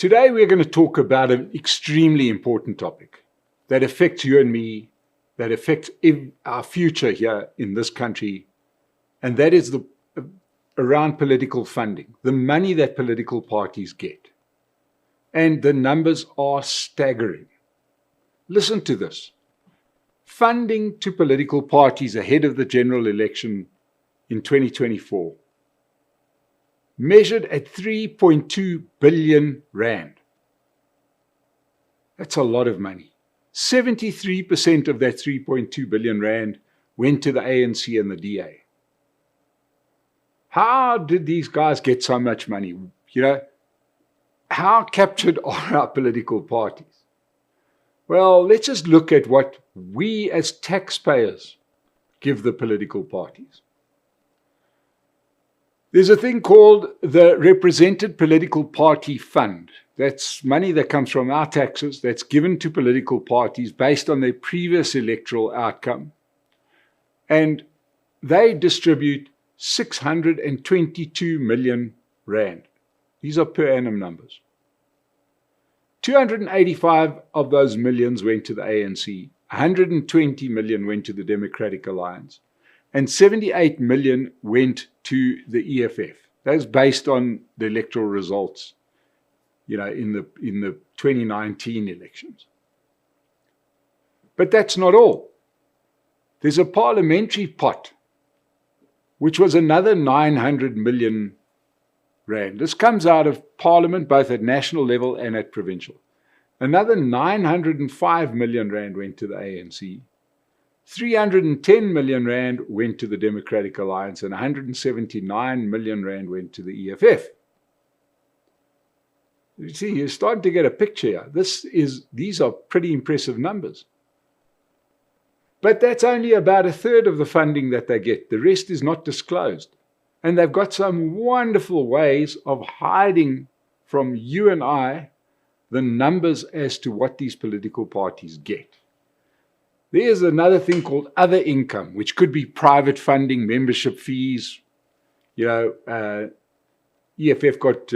Today we're going to talk about an extremely important topic that affects you and me, that affects our future here in this country, and that is around political funding, the money that political parties get. And the numbers are staggering. Listen to this. Funding to political parties ahead of the general election in 2024, measured at 3.2 billion rand. That's a lot of money. 73% of that 3.2 billion rand went to the ANC and the DA. How did these guys get so much money? How captured are our political parties? Well, let's just look at what we as taxpayers give the political parties. There's a thing called the Represented Political Party Fund. That's money that comes from our taxes that's given to political parties based on their previous electoral outcome. And they distribute 622 million rand. These are per annum numbers. 285 of those millions went to the ANC, 120 million went to the Democratic Alliance, and 78 million went to the EFF. That's based on the electoral results, in the 2019 elections. But that's not all. There's a parliamentary pot, which was another 900 million rand. This comes out of Parliament, both at national level and at provincial. Another 905 million rand went to the ANC. 310 million rand went to the Democratic Alliance, and 179 million rand went to the EFF. You see, you're starting to get a picture here. These are pretty impressive numbers. But that's only about a third of the funding that they get. The rest is not disclosed. And they've got some wonderful ways of hiding from you and I the numbers as to what these political parties get. There's another thing called other income, which could be private funding, membership fees. EFF got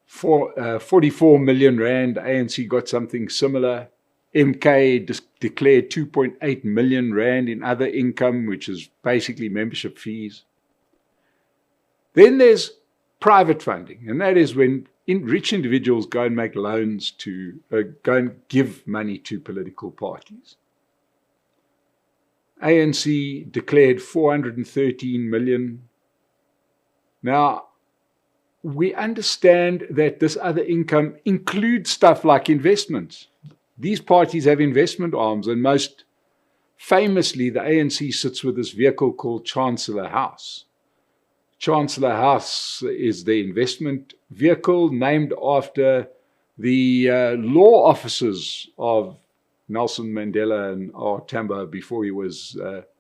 44 million rand. ANC got something similar. MK declared 2.8 million rand in other income, which is basically membership fees. Then there's private funding, and that is when rich individuals go and make loans go and give money to political parties. ANC declared 413 million. Now, we understand that this other income includes stuff like investments. These parties have investment arms, and most famously, the ANC sits with this vehicle called Chancellor House. Chancellor House is the investment vehicle named after the law officers of Nelson Mandela and R. Tambo before he was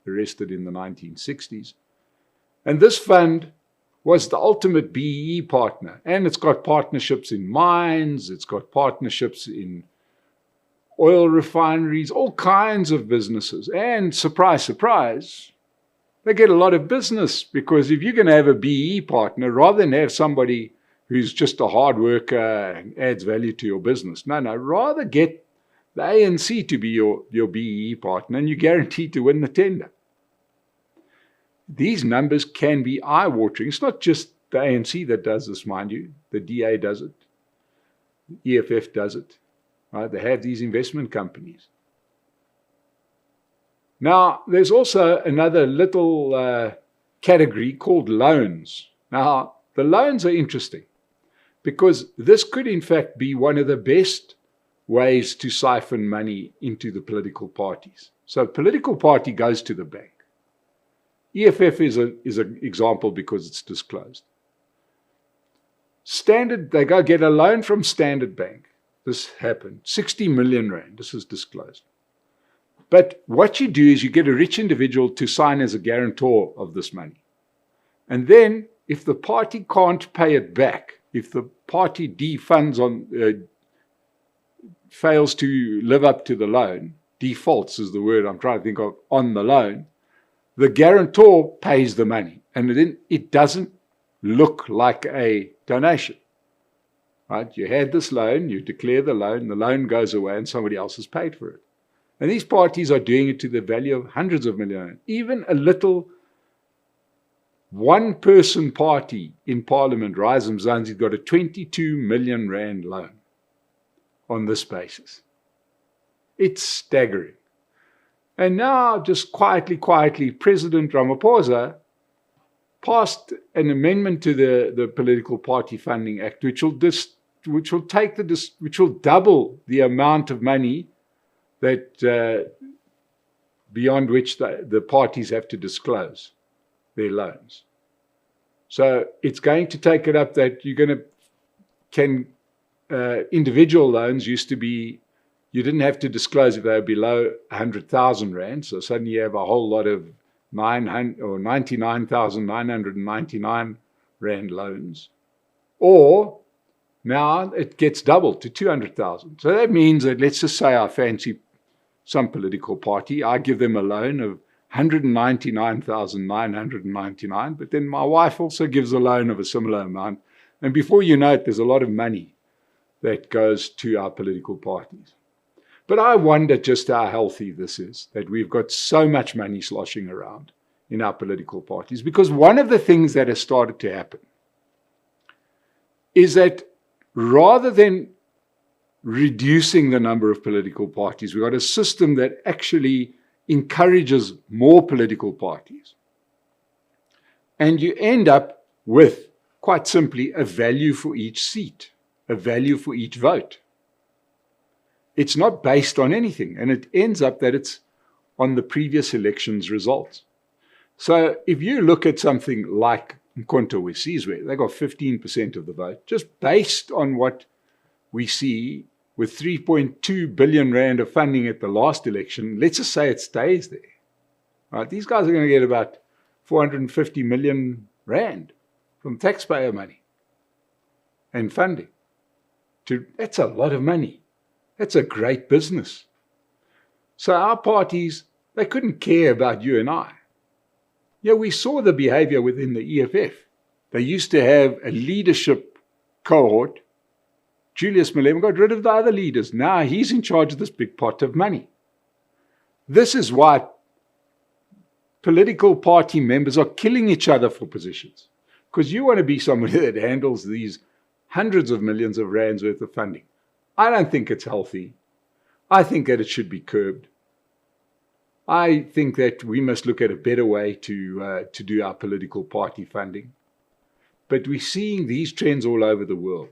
arrested in the 1960s. And this fund was the ultimate BEE partner. And it's got partnerships in mines, it's got partnerships in oil refineries, all kinds of businesses. And surprise, surprise, they get a lot of business, because if you're going to have a BEE partner, rather than have somebody who's just a hard worker and adds value to your business, rather get the ANC to be your BEE partner, and you're guaranteed to win the tender. These numbers can be eye-watering. It's not just the ANC that does this, mind you. The DA does it. The EFF does it. Right? They have these investment companies. Now, there's also another little category called loans. Now, the loans are interesting, because this could in fact be one of the best ways to siphon money into the political parties. So a political party goes to the bank. EFF is an example because it's disclosed. They go get a loan from Standard Bank. This happened. 60 million rand. This is disclosed. But what you do is you get a rich individual to sign as a guarantor of this money. And then if the party can't pay it back, if the party defunds fails to live up to the loan, defaults is the word I'm trying to think of, on the loan, the guarantor pays the money. And then it doesn't look like a donation. right? You had this loan, you declare the loan goes away, and somebody else has paid for it. And these parties are doing it to the value of hundreds of millions. Even a little one-person party in Parliament, Rise Mzansi, got a 22 million rand loan on this basis. It's staggering. And now, just quietly, President Ramaphosa passed an amendment to the Political Party Funding Act, which will double the amount of money that beyond which the parties have to disclose their loans. So it's going to take it up that individual loans used to be, you didn't have to disclose if they were below 100,000 rand. So suddenly you have a whole lot of 99,999 rand loans. Or now it gets doubled to 200,000. So that means that, let's just say I fancy some political party, I give them a loan of 199,999, but then my wife also gives a loan of a similar amount. And before you know it, there's a lot of money that goes to our political parties. But I wonder just how healthy this is, that we've got so much money sloshing around in our political parties. Because one of the things that has started to happen is that rather than reducing the number of political parties, we've got a system that actually encourages more political parties. And you end up with, quite simply, a value for each seat, a value for each vote. It's not based on anything, and it ends up that it's on the previous election's results. So if you look at something like Mkhonto Wesizwe, they got 15% of the vote, just based on what we see with 3.2 billion rand of funding at the last election. Let's just say it stays there. Right? These guys are going to get about 450 million rand from taxpayer money and funding. That's a lot of money. That's a great business. So our parties, they couldn't care about you and I. Yeah, we saw the behavior within the EFF. They used to have a leadership cohort. Julius Malema got rid of the other leaders. Now he's in charge of this big pot of money. This is why political party members are killing each other for positions. Because you want to be somebody that handles these hundreds of millions of rands worth of funding. I don't think it's healthy. I think that it should be curbed. I think that we must look at a better way to do our political party funding. But we're seeing these trends all over the world.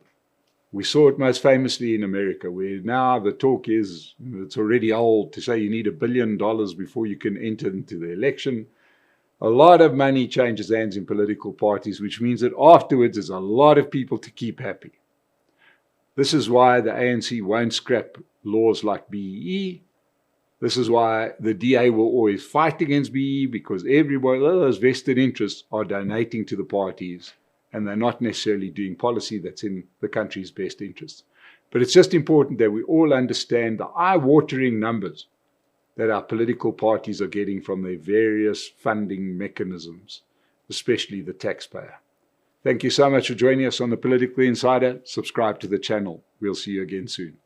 We saw it most famously in America, where now the talk is, it's already old to say you need $1 billion before you can enter into the election. A lot of money changes hands in political parties, which means that afterwards there's a lot of people to keep happy. This is why the ANC won't scrap laws like BEE. This is why the DA will always fight against BEE, because everybody, all those vested interests are donating to the parties, and they're not necessarily doing policy that's in the country's best interests. But it's just important that we all understand the eye-watering numbers that our political parties are getting from their various funding mechanisms, especially the taxpayer. Thank you so much for joining us on the Political Insider. Subscribe to the channel. We'll see you again soon.